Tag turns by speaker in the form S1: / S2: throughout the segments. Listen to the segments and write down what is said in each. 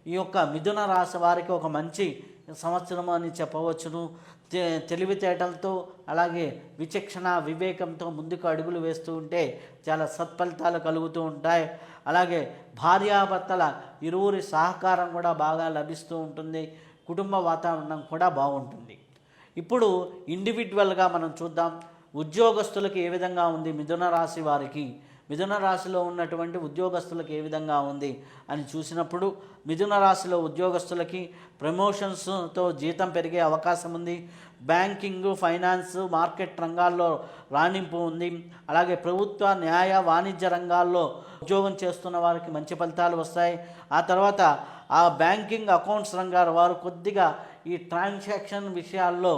S1: ఈ యొక్క మిథున రాశి వారికి ఒక మంచి సంవత్సరం అని చెప్పవచ్చును. తెలివితేటలతో అలాగే విచక్షణ వివేకంతో ముందుకు అడుగులు వేస్తూ ఉంటే చాలా సత్ఫలితాలు కలుగుతూ ఉంటాయి. అలాగే భార్యాభర్తల ఇరువురి సహకారం కూడా బాగా లభిస్తూ ఉంటుంది. కుటుంబ వాతావరణం కూడా బాగుంటుంది. ఇప్పుడు ఇండివిజువల్గా మనం చూద్దాం, ఉద్యోగస్తులకు ఏ విధంగా ఉంది మిథున రాశి వారికి, మిథున రాశిలో ఉన్నటువంటి ఉద్యోగస్తులకు ఏ విధంగా ఉంది అని చూసినప్పుడు, మిథున రాశిలో ఉద్యోగస్తులకి ప్రమోషన్స్తో జీతం పెరిగే అవకాశం ఉంది. బ్యాంకింగ్, ఫైనాన్స్, మార్కెట్ రంగాల్లో రాణింపు ఉంది. అలాగే ప్రభుత్వ, న్యాయ, వాణిజ్య రంగాల్లో ఉద్యోగం చేస్తున్న వారికి మంచి ఫలితాలు వస్తాయి. ఆ తర్వాత ఆ బ్యాంకింగ్, అకౌంట్స్ రంగాల వారు కొద్దిగా ఈ ట్రాన్సాక్షన్ విషయాల్లో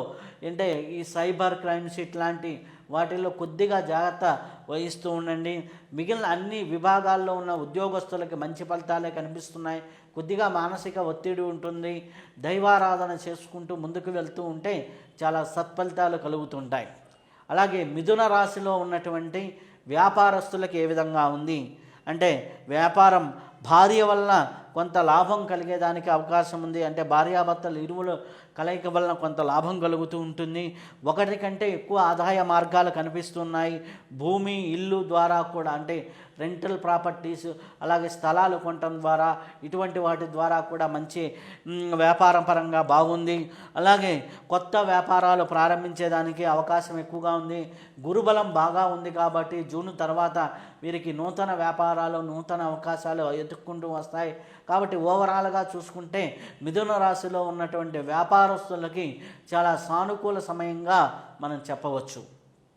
S1: అంటే ఈ సైబర్ క్రైమ్స్ ఇట్లాంటి వాటిల్లో కొద్దిగా జాగ్రత్త వహిస్తూ ఉండండి. మిగిలిన అన్ని విభాగాల్లో ఉన్న ఉద్యోగస్తులకి మంచి ఫలితాలే కనిపిస్తున్నాయి. కొద్దిగా మానసిక ఒత్తిడి ఉంటుంది. దైవారాధన చేసుకుంటూ ముందుకు వెళ్తూ ఉంటే చాలా సత్ఫలితాలు కలుగుతుంటాయి. అలాగే మిథున రాశిలో ఉన్నటువంటి వ్యాపారస్తులకు ఏ విధంగా ఉంది అంటే, వ్యాపారం భార్య వలన కొంత లాభం కలిగేదానికి అవకాశం ఉంది. అంటే భార్యాభర్తలు ఇరువుల కలయిక వలన కొంత లాభం కలుగుతూ ఉంటుంది. ఒకటి కంటే ఎక్కువ ఆదాయ మార్గాలు కనిపిస్తున్నాయి. భూమి, ఇల్లు ద్వారా కూడా అంటే రెంటల్ ప్రాపర్టీస్, అలాగే స్థలాలు కొనటం ద్వారా ఇటువంటి వాటి ద్వారా కూడా మంచి వ్యాపారం పరంగా బాగుంది. అలాగే కొత్త వ్యాపారాలు ప్రారంభించేదానికి అవకాశం ఎక్కువగా ఉంది. గురుబలం బాగా ఉంది కాబట్టి జూన్ తర్వాత వీరికి నూతన వ్యాపారాలు, నూతన అవకాశాలు ఎదుర్కొంటూ వస్తాయి. కాబట్టి ఓవరాల్గా చూసుకుంటే మిథున రాశిలో ఉన్నటువంటి వ్యాపారస్తులకి చాలా సానుకూల సమయంగా మనం చెప్పవచ్చు.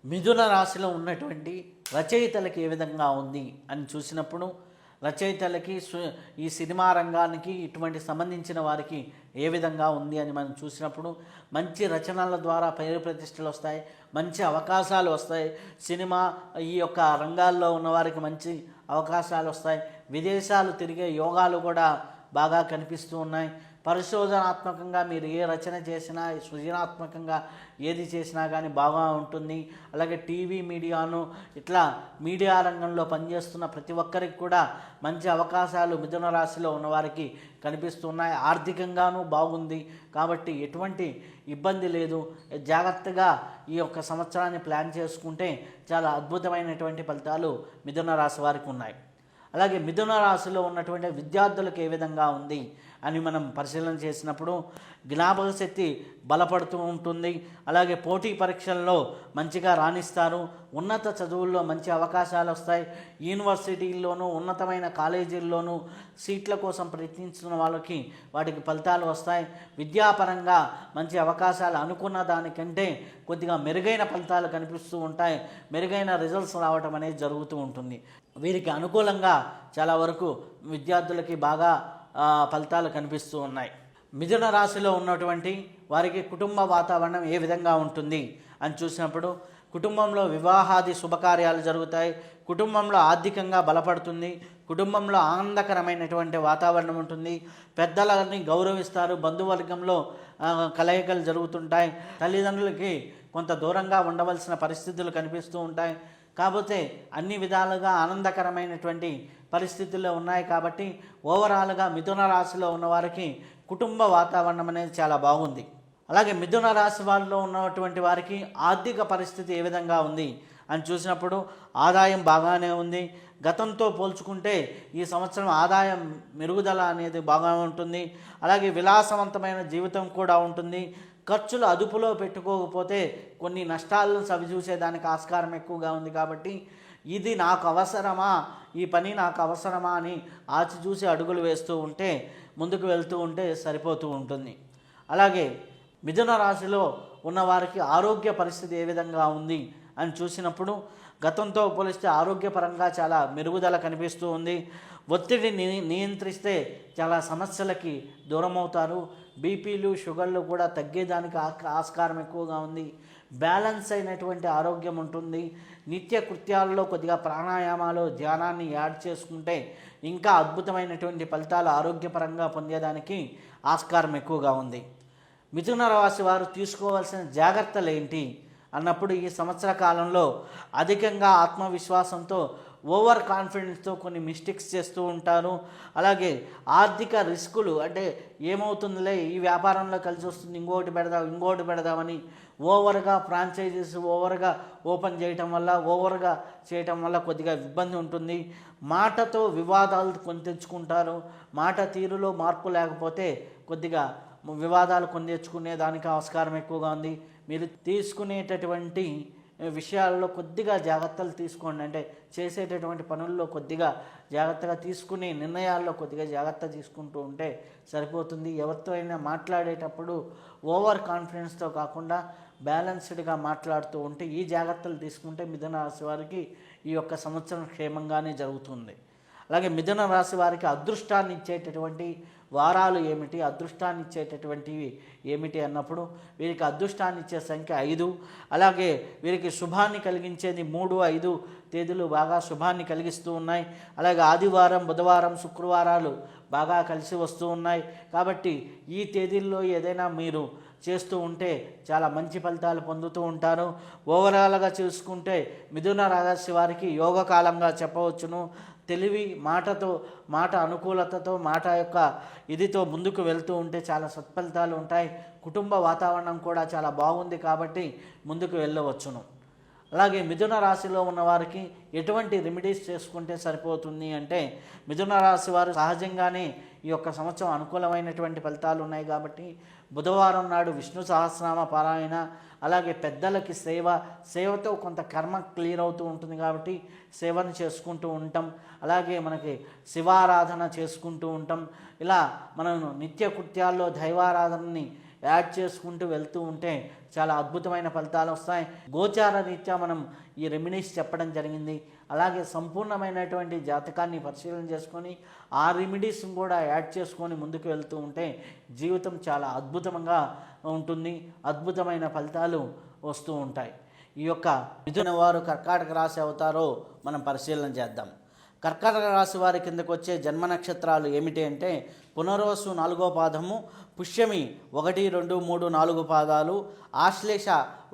S1: మిథున రాశిలో ఉన్నటువంటి రచయితలకి ఏ విధంగా ఉంది అని చూసినప్పుడు, రచయితలకి ఈ సినిమా రంగానికి ఇటువంటి సంబంధించిన వారికి ఏ విధంగా ఉంది అని మనం చూసినప్పుడు, మంచి రచనల ద్వారా పేరు ప్రతిష్టలు వస్తాయి, మంచి అవకాశాలు వస్తాయి. సినిమా ఈ యొక్క రంగాల్లో ఉన్నవారికి మంచి అవకాశాలు వస్తాయి. విదేశాలు తిరిగే యోగాలు కూడా బాగా కనిపిస్తూ ఉన్నాయి. పరిశోధనాత్మకంగా మీరు ఏ రచన చేసినా, సృజనాత్మకంగా ఏది చేసినా కానీ బాగా ఉంటుంది. అలాగే టీవీ మీడియాను ఇట్లా మీడియా రంగంలో పనిచేస్తున్న ప్రతి ఒక్కరికి కూడా మంచి అవకాశాలు మిథున రాశిలో ఉన్నవారికి కనిపిస్తున్నాయి. ఆర్థికంగానూ బాగుంది కాబట్టి ఎటువంటి ఇబ్బంది లేదు. జాగ్రత్తగా ఈ యొక్క సంవత్సరాన్ని ప్లాన్ చేసుకుంటే చాలా అద్భుతమైనటువంటి ఫలితాలు మిథున రాశి వారికి ఉన్నాయి. అలాగే మిథున రాశిలో ఉన్నటువంటి విద్యార్థులకు ఏ విధంగా ఉంది అని మనం పరిశీలన చేసినప్పుడు, జ్ఞాపక శక్తి బలపడుతూ ఉంటుంది. అలాగే పోటీ పరీక్షల్లో మంచిగా రాణిస్తారు. ఉన్నత చదువుల్లో మంచి అవకాశాలు వస్తాయి. యూనివర్సిటీల్లోనూ ఉన్నతమైన కాలేజీల్లోనూ సీట్ల కోసం ప్రయత్నించిన వాళ్ళకి వాటికి ఫలితాలు వస్తాయి. విద్యాపరంగా మంచి అవకాశాలు అనుకున్న దానికంటే కొద్దిగా మెరుగైన ఫలితాలు కనిపిస్తూ ఉంటాయి. మెరుగైన రిజల్ట్స్ రావడం అనేది జరుగుతూ ఉంటుంది. వీరికి అనుకూలంగా చాలా వరకు విద్యార్థులకి బాగా ఫలితాలు కనిపిస్తూ ఉన్నాయి. మిథున రాశిలో ఉన్నటువంటి వారికి కుటుంబ వాతావరణం ఏ విధంగా ఉంటుంది అని చూసినప్పుడు, కుటుంబంలో వివాహాది శుభకార్యాలు జరుగుతాయి. కుటుంబంలో ఆర్థికంగా బలపడుతుంది. కుటుంబంలో ఆనందకరమైనటువంటి వాతావరణం ఉంటుంది. పెద్దలని గౌరవిస్తారు. బంధువర్గంలో కలయికలు జరుగుతుంటాయి. తల్లిదండ్రులకి కొంత దూరంగా ఉండవలసిన పరిస్థితులు కనిపిస్తూ ఉంటాయి. కాకపోతే అన్ని విధాలుగా ఆనందకరమైనటువంటి పరిస్థితుల్లో ఉన్నాయి. కాబట్టి ఓవరాల్గా మిథున రాశిలో ఉన్నవారికి కుటుంబ వాతావరణం అనేది చాలా బాగుంది. అలాగే మిథున రాశి వాళ్ళలో ఉన్నటువంటి వారికి ఆర్థిక పరిస్థితి ఏ విధంగా ఉంది అని చూసినప్పుడు, ఆదాయం బాగానే ఉంది. గతంతో పోల్చుకుంటే ఈ సంవత్సరం ఆదాయం మెరుగుదల అనేది బాగా ఉంటుంది. అలాగే విలాసవంతమైన జీవితం కూడా ఉంటుంది. ఖర్చులు అదుపులో పెట్టుకోకపోతే కొన్ని నష్టాలను సవిచూసేదానికి ఆస్కారం ఎక్కువగా ఉంది. కాబట్టి ఇది నాకు అవసరమా, ఈ పని నాకు అవసరమా అని ఆచిచూసి అడుగులు వేస్తూ ఉంటే, ముందుకు వెళ్తూ ఉంటే సరిపోతూ ఉంటుంది. అలాగే మిథున రాశిలో ఉన్నవారికి ఆరోగ్య పరిస్థితి ఏ విధంగా ఉంది అని చూసినప్పుడు, గతంతో పోలిస్తే ఆరోగ్యపరంగా చాలా మెరుగుదల కనిపిస్తూ ఉంది. ఒత్తిడిని నియంత్రిస్తే చాలా సమస్యలకి దూరం అవుతారు. బీపీలు, షుగర్లు కూడా తగ్గేదానికి ఆస్కారం ఎక్కువగా ఉంది. బ్యాలెన్స్ అయినటువంటి ఆరోగ్యం ఉంటుంది. నిత్య కృత్యాలలో కొద్దిగా ప్రాణాయామాలు, ధ్యానాన్ని యాడ్ చేసుకుంటే ఇంకా అద్భుతమైనటువంటి ఫలితాలు ఆరోగ్యపరంగా పొందేదానికి ఆస్కారం ఎక్కువగా ఉంది. మిథున రాశి వారు తీసుకోవాల్సిన జాగ్రత్తలు ఏంటి అన్నప్పుడు, ఈ సంవత్సర కాలంలో అధికంగా ఆత్మవిశ్వాసంతో ఓవర్ కాన్ఫిడెన్స్తో కొన్ని మిస్టేక్స్ చేస్తూ ఉంటారు. అలాగే ఆర్థిక రిస్కులు, అంటే ఏమవుతుందిలే ఈ వ్యాపారంలో కలిసి వస్తుంది, ఇంకోటి పెడదామని ఓవర్గా ఫ్రాంచైజీస్ ఓవర్గా ఓపెన్ చేయటం వల్ల కొద్దిగా ఇబ్బంది ఉంటుంది. మాటతో వివాదాలు కొని తెచ్చుకుంటారు. మాట తీరులో మార్పు లేకపోతే కొద్దిగా వివాదాలు కొని తెచ్చుకునే దానికి ఆస్కారం ఎక్కువగా ఉంది. మీరు తీసుకునేటటువంటి విషయాల్లో కొద్దిగా జాగ్రత్తలు తీసుకోండి. అంటే చేసేటటువంటి పనుల్లో కొద్దిగా జాగ్రత్తగా తీసుకుని నిర్ణయాల్లో కొద్దిగా జాగ్రత్త తీసుకుంటూ ఉంటే సరిపోతుంది. ఎవరితో అయినా మాట్లాడేటప్పుడు ఓవర్ కాన్ఫిడెన్స్తో కాకుండా బ్యాలెన్స్డ్గా మాట్లాడుతూ ఉంటే, ఈ జాగ్రత్తలు తీసుకుంటే మిథున రాశి వారికి ఈ యొక్క సంవత్సరం క్షేమంగానే జరుగుతుంది. అలాగే మిథున రాశి వారికి అదృష్టాన్ని ఇచ్చేటటువంటి వారాలు ఏమిటి, అదృష్టాన్ని ఇచ్చేటటువంటివి ఏమిటి అన్నప్పుడు వీరికి అదృష్టాన్ని ఇచ్చే సంఖ్య 5. అలాగే వీరికి శుభాన్ని కలిగించేది 3, 5 తేదీలు బాగా శుభాన్ని కలిగిస్తూ ఉన్నాయి. అలాగే ఆదివారం, బుధవారం, శుక్రవారాలు బాగా కలిసి వస్తూ ఉన్నాయి. కాబట్టి ఈ తేదీల్లో ఏదైనా మీరు చేస్తూ ఉంటే చాలా మంచి ఫలితాలు పొందుతూ ఉంటారు. ఓవరాల్గా చూసుకుంటే మిథున రాశి వారికి యోగకాలంగా చెప్పవచ్చును. తెలివి, మాట అనుకూలతతో, మాట యొక్క ఇదితో ముందుకు వెళ్తూ ఉంటే చాలా సత్ఫలితాలు ఉంటాయి. కుటుంబ వాతావరణం కూడా చాలా బాగుంది కాబట్టి ముందుకు వెళ్ళవచ్చును. అలాగే మిథున రాశిలో ఉన్నవారికి ఎటువంటి రెమెడీస్ చేసుకుంటే సరిపోతుంది అంటే, మిథున రాశి వారు సహజంగానే ఈ యొక్క సంవత్సరం అనుకూలమైనటువంటి ఫలితాలు ఉన్నాయి కాబట్టి బుధవారం నాడు విష్ణు సహస్రనామ పారాయణ, అలాగే పెద్దలకి సేవతో కొంత కర్మ క్లియర్ అవుతూ ఉంటుంది కాబట్టి సేవను చేసుకుంటూ ఉంటాం. అలాగే మనకి శివారాధన చేసుకుంటూ ఉంటాం. ఇలా మనం నిత్య కృత్యాల్లో దైవారాధనని యాడ్ చేసుకుంటూ వెళ్తూ ఉంటే చాలా అద్భుతమైన ఫలితాలు వస్తాయి. గోచార రీత్యా మనం ఈ రెమెడీస్ చెప్పడం జరిగింది. అలాగే సంపూర్ణమైనటువంటి జాతకాన్ని పరిశీలన చేసుకొని ఆ రెమెడీస్ని కూడా యాడ్ చేసుకొని ముందుకు వెళ్తూ ఉంటే జీవితం చాలా అద్భుతంగా ఉంటుంది. అద్భుతమైన ఫలితాలు వస్తూ ఉంటాయి. ఈ యొక్క మిథున వారు కర్కాటక రాశి అవుతారో మనం పరిశీలన చేద్దాం. కర్కాటక రాశి వారి కిందకు వచ్చే జన్మ నక్షత్రాలు ఏమిటి అంటే, పునర్వసు 4వ పాదము, పుష్యమి 1, 2, 3, 4 పాదాలు, ఆశ్లేష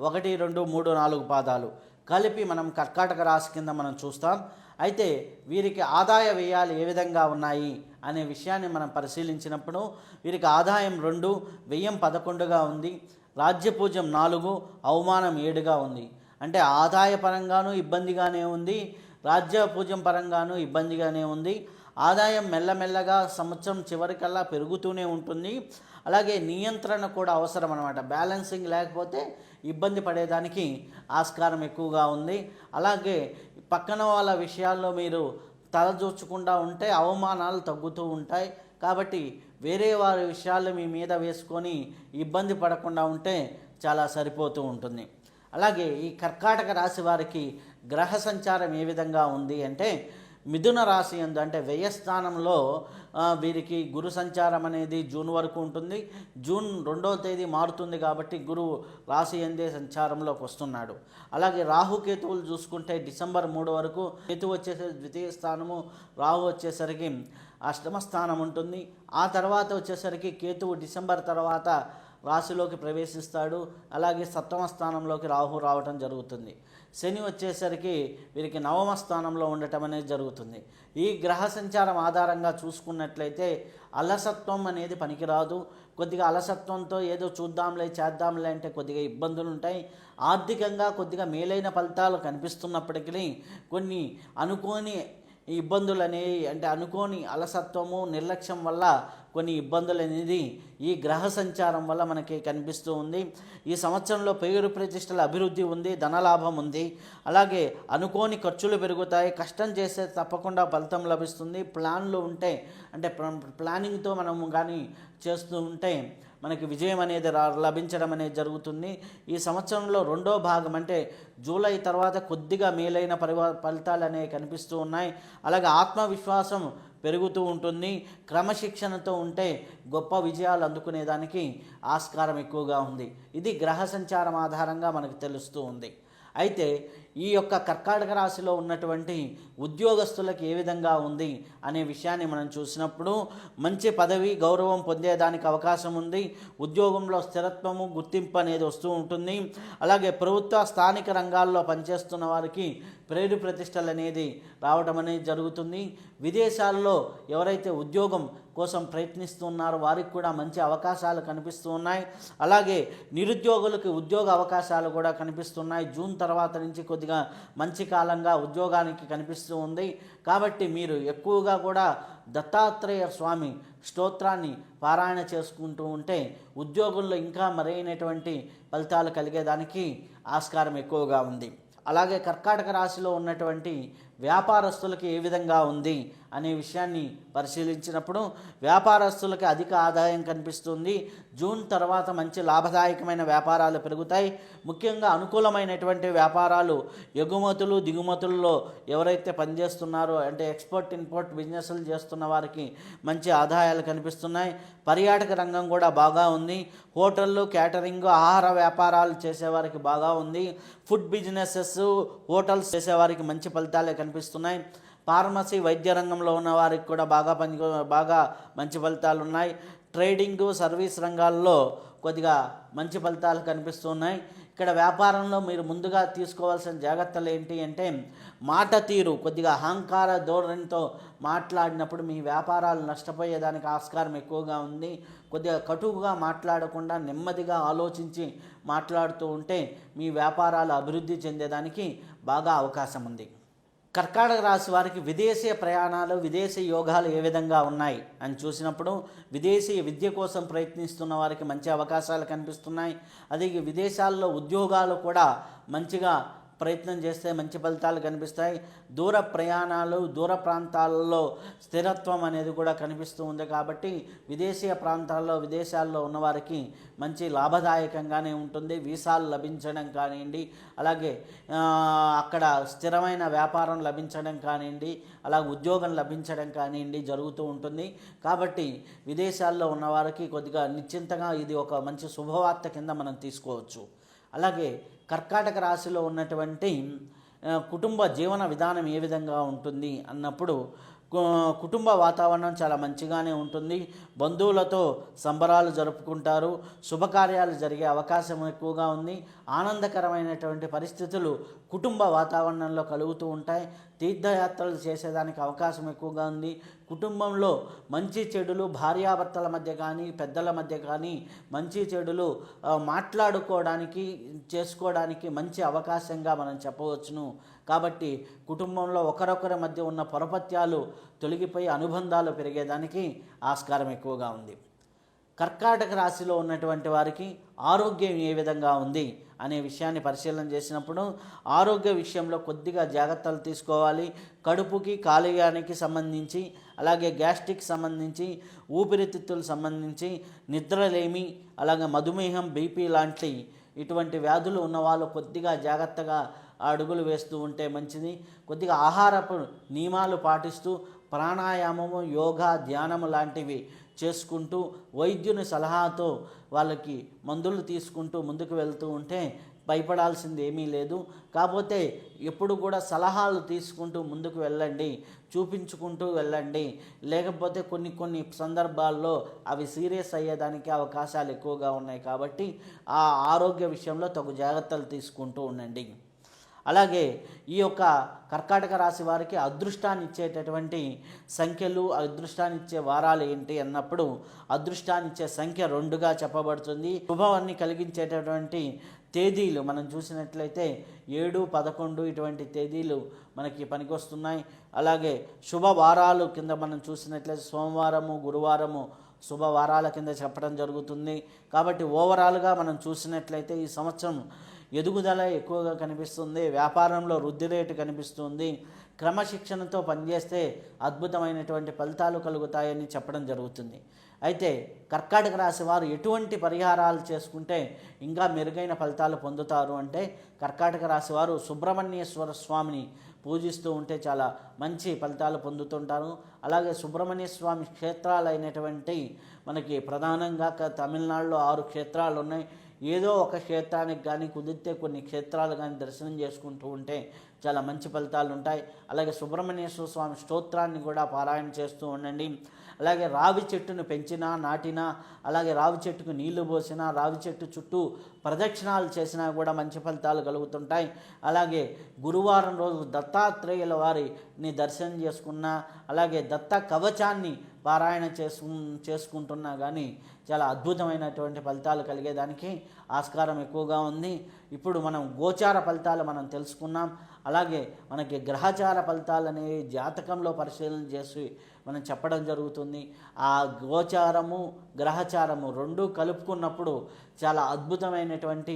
S1: 1, 2, 3, 4 పాదాలు కలిపి మనం కర్కాటక రాశి కింద మనం చూస్తాం. అయితే వీరికి ఆదాయ వ్యయాలు ఏ విధంగా ఉన్నాయి అనే విషయాన్ని మనం పరిశీలించినప్పుడు వీరికి ఆదాయం 2, వ్యయం 11గా ఉంది. రాజ్యపూజ్యం 4, అవమానం 7గా ఉంది. అంటే ఆదాయ పరంగానూ ఇబ్బందిగానే ఉంది, రాజ్య పూజ్యం పరంగానూ ఇబ్బందిగానే ఉంది. ఆదాయం మెల్లమెల్లగా సంవత్సరం చివరికల్లా పెరుగుతూనే ఉంటుంది. అలాగే నియంత్రణ కూడా అవసరం అన్నమాట. బ్యాలెన్సింగ్ లేకపోతే ఇబ్బంది పడేదానికి ఆస్కారం ఎక్కువగా ఉంది. అలాగే పక్కన వాళ్ళ విషయాల్లో మీరు తలదూర్చకుండా ఉంటే అవమానాలు తగ్గుతూ ఉంటాయి. కాబట్టి వేరే వారి విషయాలు మీ మీద వేసుకొని ఇబ్బంది పడకుండా ఉంటే చాలా సరిపోతూ ఉంటుంది. అలాగే ఈ కర్కాటక రాశి వారికి గ్రహ సంచారం ఏ విధంగా ఉంది అంటే, మిథున రాశి యందు అంటే వ్యయస్థానంలో వీరికి గురు సంచారం అనేది జూన్ వరకు ఉంటుంది. జూన్ 2వ తేదీ మారుతుంది కాబట్టి గురువు రాశి యందే సంచారంలోకి వస్తున్నాడు. అలాగే రాహుకేతువులు చూసుకుంటే డిసెంబర్ 3 వరకు, కేతువు వచ్చేసరికి ద్వితీయ స్థానము, రాహు వచ్చేసరికి అష్టమ స్థానం ఉంటుంది. ఆ తర్వాత వచ్చేసరికి కేతువు డిసెంబర్ తర్వాత రాశిలోకి ప్రవేశిస్తాడు. అలాగే సప్తమ స్థానంలోకి రాహు రావటం జరుగుతుంది. శని వచ్చేసరికి వీరికి 9వ స్థానంలో ఉండటం అనేది జరుగుతుంది. ఈ గ్రహ సంచారం ఆధారంగా చూసుకున్నట్లయితే అలసత్వం అనేది పనికిరాదు. కొద్దిగా అలసత్వంతో ఏదో చూద్దాంలే చేద్దాంలే అంటే కొద్దిగా ఇబ్బందులు ఉంటాయి. ఆర్థికంగా కొద్దిగా మేలైన ఫలితాలు కనిపిస్తున్నప్పటికీ కొన్ని అనుకోని ఇబ్బందులు అనేవి, అంటే అనుకోని అలసత్వము, నిర్లక్ష్యం వల్ల కొన్ని ఇబ్బందులు అనేది ఈ గ్రహ సంచారం వల్ల మనకి కనిపిస్తూ ఉంది. ఈ సంవత్సరంలో పేరు ప్రతిష్టల అభివృద్ధి ఉంది, ధనలాభం ఉంది. అలాగే అనుకోని ఖర్చులు పెరుగుతాయి. కష్టం చేస్తే తప్పకుండా ఫలితం లభిస్తుంది. ప్లాన్లు ఉంటే, అంటే ప్లానింగ్తో మనము కానీ చేస్తూ ఉంటే మనకి విజయం అనేది లభించడం అనేది జరుగుతుంది. ఈ సంవత్సరంలో 2వ భాగం అంటే జూలై తర్వాత కొద్దిగా మేలైన ఫలితాలు అనేవి కనిపిస్తూ ఉన్నాయి. అలాగే ఆత్మవిశ్వాసం పెరుగుతూ ఉంటుంది. క్రమశిక్షణతో ఉంటే గొప్ప విజయాలు అందుకునేదానికి ఆస్కారం ఎక్కువగా ఉంది. ఇది గ్రహ సంచారం ఆధారంగా మనకు తెలుస్తూ ఉంది. అయితే ఈ యొక్క కర్కాటక రాశిలో ఉన్నటువంటి ఉద్యోగస్తులకు ఏ విధంగా ఉంది అనే విషయాన్ని మనం చూసినప్పుడు మంచి పదవి గౌరవం పొందేదానికి అవకాశం ఉంది. ఉద్యోగంలో స్థిరత్వము గుర్తింపు అనేది వస్తూ ఉంటుంది. అలాగే ప్రభుత్వ స్థానిక రంగాల్లో పనిచేస్తున్న వారికి పేరు ప్రతిష్టలు అనేది రావడం అనేది జరుగుతుంది. విదేశాల్లో ఎవరైతే ఉద్యోగం కోసం ప్రయత్నిస్తున్నారో వారికి కూడా మంచి అవకాశాలు కనిపిస్తూ ఉన్నాయి. అలాగే నిరుద్యోగులకు ఉద్యోగ అవకాశాలు కూడా కనిపిస్తున్నాయి. జూన్ తర్వాత నుంచి కొద్దిగా మంచి కాలంగా ఉద్యోగానికి కనిపిస్తూ ఉంది. కాబట్టి మీరు ఎక్కువగా కూడా దత్తాత్రేయ స్వామి స్తోత్రాన్ని పారాయణ చేసుకుంటూ ఉంటే ఉద్యోగుల్లో ఇంకా మరైనటువంటి ఫలితాలు కలిగేదానికి ఆస్కారం ఎక్కువగా ఉంది. అలాగే కర్కాటక రాశిలో ఉన్నటువంటి వ్యాపారస్తులకి ఏ విధంగా ఉంది అనే విషయాన్ని పరిశీలించినప్పుడు వ్యాపారస్తులకి అధిక ఆదాయం కనిపిస్తుంది. జూన్ తర్వాత మంచి లాభదాయకమైన వ్యాపారాలు పెరుగుతాయి. ముఖ్యంగా అనుకూలమైనటువంటి వ్యాపారాలు ఎగుమతులు దిగుమతుల్లో ఎవరైతే పనిచేస్తున్నారో అంటే ఎక్స్పోర్ట్ ఇంపోర్ట్ బిజినెస్లు చేస్తున్న వారికి మంచి ఆదాయాలు కనిపిస్తున్నాయి. పర్యాటక రంగం కూడా బాగా ఉంది. హోటళ్ళు క్యాటరింగ్ ఆహార వ్యాపారాలు చేసేవారికి బాగా ఉంది. ఫుడ్ బిజినెసెస్ హోటల్స్ చేసేవారికి మంచి ఫలితాలే కనిపిస్తున్నాయి. ఫార్మసీ వైద్య రంగంలో ఉన్న వారికి కూడా బాగా మంచి ఫలితాలు ఉన్నాయి. ట్రేడింగు సర్వీస్ రంగాల్లో కొద్దిగా మంచి ఫలితాలు కనిపిస్తున్నాయి. ఇక్కడ వ్యాపారంలో మీరు ముందుగా తీసుకోవాల్సిన జాగ్రత్తలు ఏంటి అంటే మాట తీరు కొద్దిగా అహంకార ధోరణితో మాట్లాడినప్పుడు మీ వ్యాపారాలు నష్టపోయేదానికి ఆస్కారం ఎక్కువగా ఉంది. కొద్దిగా కటువుగా మాట్లాడకుండా నెమ్మదిగా ఆలోచించి మాట్లాడుతూ ఉంటే మీ వ్యాపారాలు అభివృద్ధి చెందేదానికి బాగా అవకాశం ఉంది. కర్కాటక రాశి వారికి విదేశీ ప్రయాణాలు విదేశీ యోగాలు ఏ విధంగా ఉన్నాయి అని చూసినప్పుడు విదేశీ విద్య కోసం ప్రయత్నిస్తున్న వారికి మంచి అవకాశాలు కనిపిస్తున్నాయి. అదే విదేశాల్లో ఉద్యోగాలు కూడా మంచిగా ప్రయత్నం చేస్తే మంచి ఫలితాలు కనిపిస్తాయి. దూర ప్రయాణాలు దూర ప్రాంతాలలో స్థిరత్వం అనేది కూడా కనిపిస్తూ ఉంది. కాబట్టి విదేశాల్లో ఉన్నవారికి మంచి లాభదాయకంగానే ఉంటుంది. వీసాలు లభించడం కానివ్వండి, అలాగే అక్కడ స్థిరమైన వ్యాపారం లభించడం కానివ్వండి, అలాగే ఉద్యోగం లభించడం కానివ్వండి జరుగుతూ ఉంటుంది. కాబట్టి విదేశాల్లో ఉన్నవారికి కొద్దిగా నిశ్చింతగా ఇది ఒక మంచి శుభవార్త కింద మనం తీసుకోవచ్చు. అలాగే కర్కాటక రాశిలో ఉన్నటువంటి కుటుంబ జీవన విధానం ఏ విధంగా ఉంటుంది అన్నప్పుడు కుటుంబ వాతావరణం చాలా మంచిగానే ఉంటుంది. బంధువులతో సంబరాలు జరుపుకుంటారు. శుభకార్యాలు జరిగే అవకాశం ఎక్కువగా ఉంది. ఆనందకరమైనటువంటి పరిస్థితులు కుటుంబ వాతావరణంలో కలుగుతూ ఉంటాయి. తీర్థయాత్రలు చేసేదానికి అవకాశం ఎక్కువగా ఉంది. కుటుంబంలో మంచి చెడులు భార్యాభర్తల మధ్య కానీ పెద్దల మధ్య కానీ మంచి చెడులు చేసుకోవడానికి మంచి అవకాశంగా మనం చెప్పవచ్చును. కాబట్టి కుటుంబంలో ఒకరొకరి మధ్య ఉన్న పొరపత్యాలు తొలగిపోయి అనుబంధాలు పెరిగేదానికి ఆస్కారం ఎక్కువగా ఉంది. కర్కాటక రాశిలో ఉన్నటువంటి వారికి ఆరోగ్యం ఏ విధంగా ఉంది అనే విషయాన్ని పరిశీలన చేసినప్పుడు ఆరోగ్య విషయంలో కొద్దిగా జాగ్రత్తలు తీసుకోవాలి. కడుపుకి కాలేయానికి సంబంధించి అలాగే గ్యాస్ట్రిక్ సంబంధించి ఊపిరితిత్తులు సంబంధించి నిద్రలేమి అలాగే మధుమేహం బీపీ లాంటి ఇటువంటి వ్యాధులు ఉన్నవాళ్ళు కొద్దిగా జాగ్రత్తగా అడుగులు వేస్తూ ఉంటే మంచిది. కొద్దిగా ఆహారపు నియమాలు పాటిస్తూ ప్రాణాయామము యోగా ధ్యానము లాంటివి చేసుకుంటూ వైద్యుని సలహాతో వాళ్ళకి మందులు తీసుకుంటూ ముందుకు వెళ్తూ ఉంటే భయపడాల్సింది ఏమీ లేదు. కాకపోతే ఎప్పుడు కూడా సలహాలు తీసుకుంటూ ముందుకు వెళ్ళండి, చూపించుకుంటూ వెళ్ళండి. లేకపోతే కొన్ని సందర్భాల్లో అవి సీరియస్ అయ్యేదానికి అవకాశాలు ఎక్కువగా ఉన్నాయి. కాబట్టి ఆ ఆరోగ్య విషయంలో తగు జాగ్రత్తలు తీసుకుంటూ ఉండండి. అలాగే ఈ యొక్క కర్కాటక రాశి వారికి అదృష్టాన్ని ఇచ్చేటటువంటి సంఖ్యలు అదృష్టాన్ని ఇచ్చే వారాలు ఏంటి అన్నప్పుడు అదృష్టాన్ని ఇచ్చే సంఖ్య 2గా చెప్పబడుతుంది. శుభాన్ని కలిగించేటటువంటి తేదీలు మనం చూసినట్లయితే 7, 11 ఇటువంటి తేదీలు మనకి పనికొస్తున్నాయి. అలాగే శుభవారాలు కింద మనం చూసినట్లయితే సోమవారము గురువారము శుభవారాల కింద చెప్పడం జరుగుతుంది. కాబట్టి ఓవరాల్గా మనం చూసినట్లయితే ఈ సంవత్సరం ఎదుగుదల ఎక్కువగా కనిపిస్తుంది. వ్యాపారంలో వృద్ధి రేటు కనిపిస్తుంది. క్రమశిక్షణతో పనిచేస్తే అద్భుతమైనటువంటి ఫలితాలు కలుగుతాయని చెప్పడం జరుగుతుంది. అయితే కర్కాటక రాశి వారు ఎటువంటి పరిహారాలు చేసుకుంటే ఇంకా మెరుగైన ఫలితాలు పొందుతారు అంటే కర్కాటక రాశి వారు సుబ్రహ్మణ్యేశ్వర స్వామిని పూజిస్తూ ఉంటే చాలా మంచి ఫలితాలు పొందుతుంటారు. అలాగే సుబ్రహ్మణ్య స్వామి క్షేత్రాలు అయినటువంటి మనకి ప్రధానంగా తమిళనాడులో 6 క్షేత్రాలు ఉన్నాయి. ఏదో ఒక క్షేత్రానికి కానీ కుదిరితే కొన్ని క్షేత్రాలు కానీ దర్శనం చేసుకుంటూ ఉంటే చాలా మంచి ఫలితాలు ఉంటాయి. అలాగే సుబ్రహ్మణ్యేశ్వర స్వామి స్తోత్రాన్ని కూడా పారాయణ చేస్తూ ఉండండి. అలాగే రావి చెట్టును పెంచినా నాటినా, అలాగే రావి చెట్టుకు నీళ్లు పోసినా, రావి చెట్టు చుట్టూ ప్రదక్షిణాలు చేసినా కూడా మంచి ఫలితాలు కలుగుతుంటాయి. అలాగే గురువారం రోజు దత్తాత్రేయుల వారిని దర్శనం చేసుకున్నా, అలాగే దత్త కవచాన్ని పారాయణ చేసుకుంటున్నా కానీ చాలా అద్భుతమైనటువంటి ఫలితాలు కలిగేదానికి ఆస్కారం ఎక్కువగా ఉంది. ఇప్పుడు మనం గోచార ఫలితాలు మనం తెలుసుకున్నాం. అలాగే మనకి గ్రహచార ఫలితాలు అనేవి జాతకంలో పరిశీలన చేసి మనం చెప్పడం జరుగుతుంది. ఆ గోచారము గ్రహచారము రెండూ కలుపుకున్నప్పుడు చాలా అద్భుతమైనటువంటి